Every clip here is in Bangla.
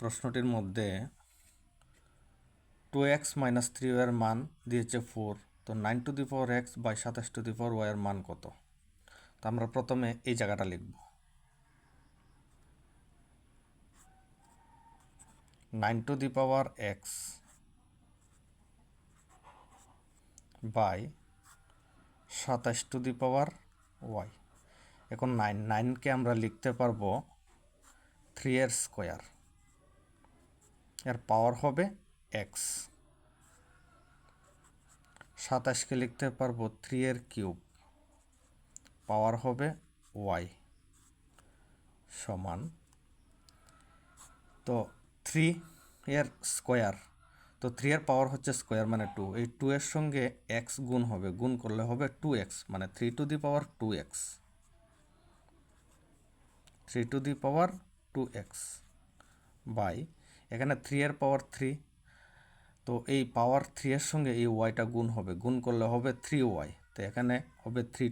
প্রশ্নটির মধ্যে 2x মাইনাস 3y এর মান দিয়েছে 4, তো 9x বাই 27y এর মান কত? তো আমরা প্রথমে এই জায়গাটা লিখব, 9x বাই 27y। এখন 9কে আমরা লিখতে পারবো 3 এর স্কোয়ার, এর পাওয়ার হবে x। 27কে লিখতে পারবো 3 এর কিউব, পাওয়ার হবে y সমান, তো 3 এর স্কোয়ার, তো 3 এর পাওয়ার হচ্ছে স্কোয়ার মানে 2, এই 2 এর সঙ্গে x গুণ হবে, গুণ করলে হবে 2x মানে 3 2x, 3 2x বাই এখানে 3 এর পাওয়ার 3, তো এই পাওয়ার 3 এর সঙ্গে এই ওয়াইটা গুণ হবে, গুণ করলে হবে 3y, তো এখানে হবে 3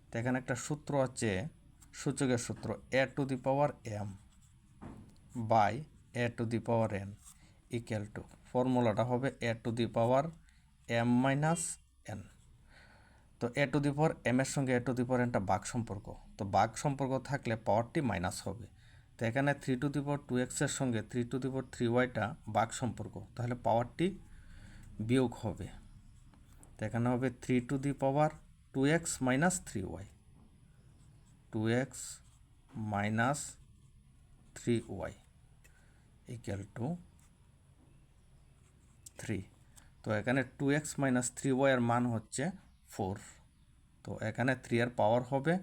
তো এখানে একটা সূত্র আছে, সূচকের সূত্র a⁴m by a⁴n equal to, ফর্মুলাটা হবে a⁴m মাইনাস n। তো a⁴m এর সঙ্গে a⁴nটা ভাগ সম্পর্ক, তো ভাগ সম্পর্ক থাকলে পাওয়ারটি মাইনাস হবে, তো এখানে 3 2x এর সঙ্গে 3 3yটা ভাগ সম্পর্ক, তাহলে পাওয়ারটি বিয়োগ হবে, তো এখানে হবে 3 minus 3y, 2x minus 3y equal to 3। তো এখানে 2x মাইনাস 3y এর মান হচ্ছে 4, তো এখানে 3 এর পাওয়ার হবে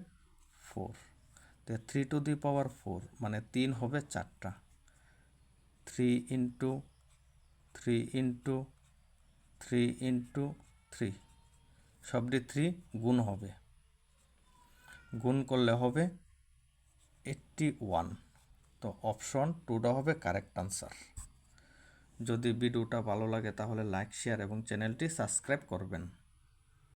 4, তো 3 মানে 3 হবে 4টা, 3 ইন্টু 3 ইন্টু 3 ইন্টু 3, সবটি 3 গুণ হবে, গুণ করলে হবে 81, তো অপশন 2টা হবে কারেক্ট আনসার। যদি ভিডিওটা ভালো লাগে তাহলে লাইক, শেয়ার এবং চ্যানেলটি সাবস্ক্রাইব করবেন।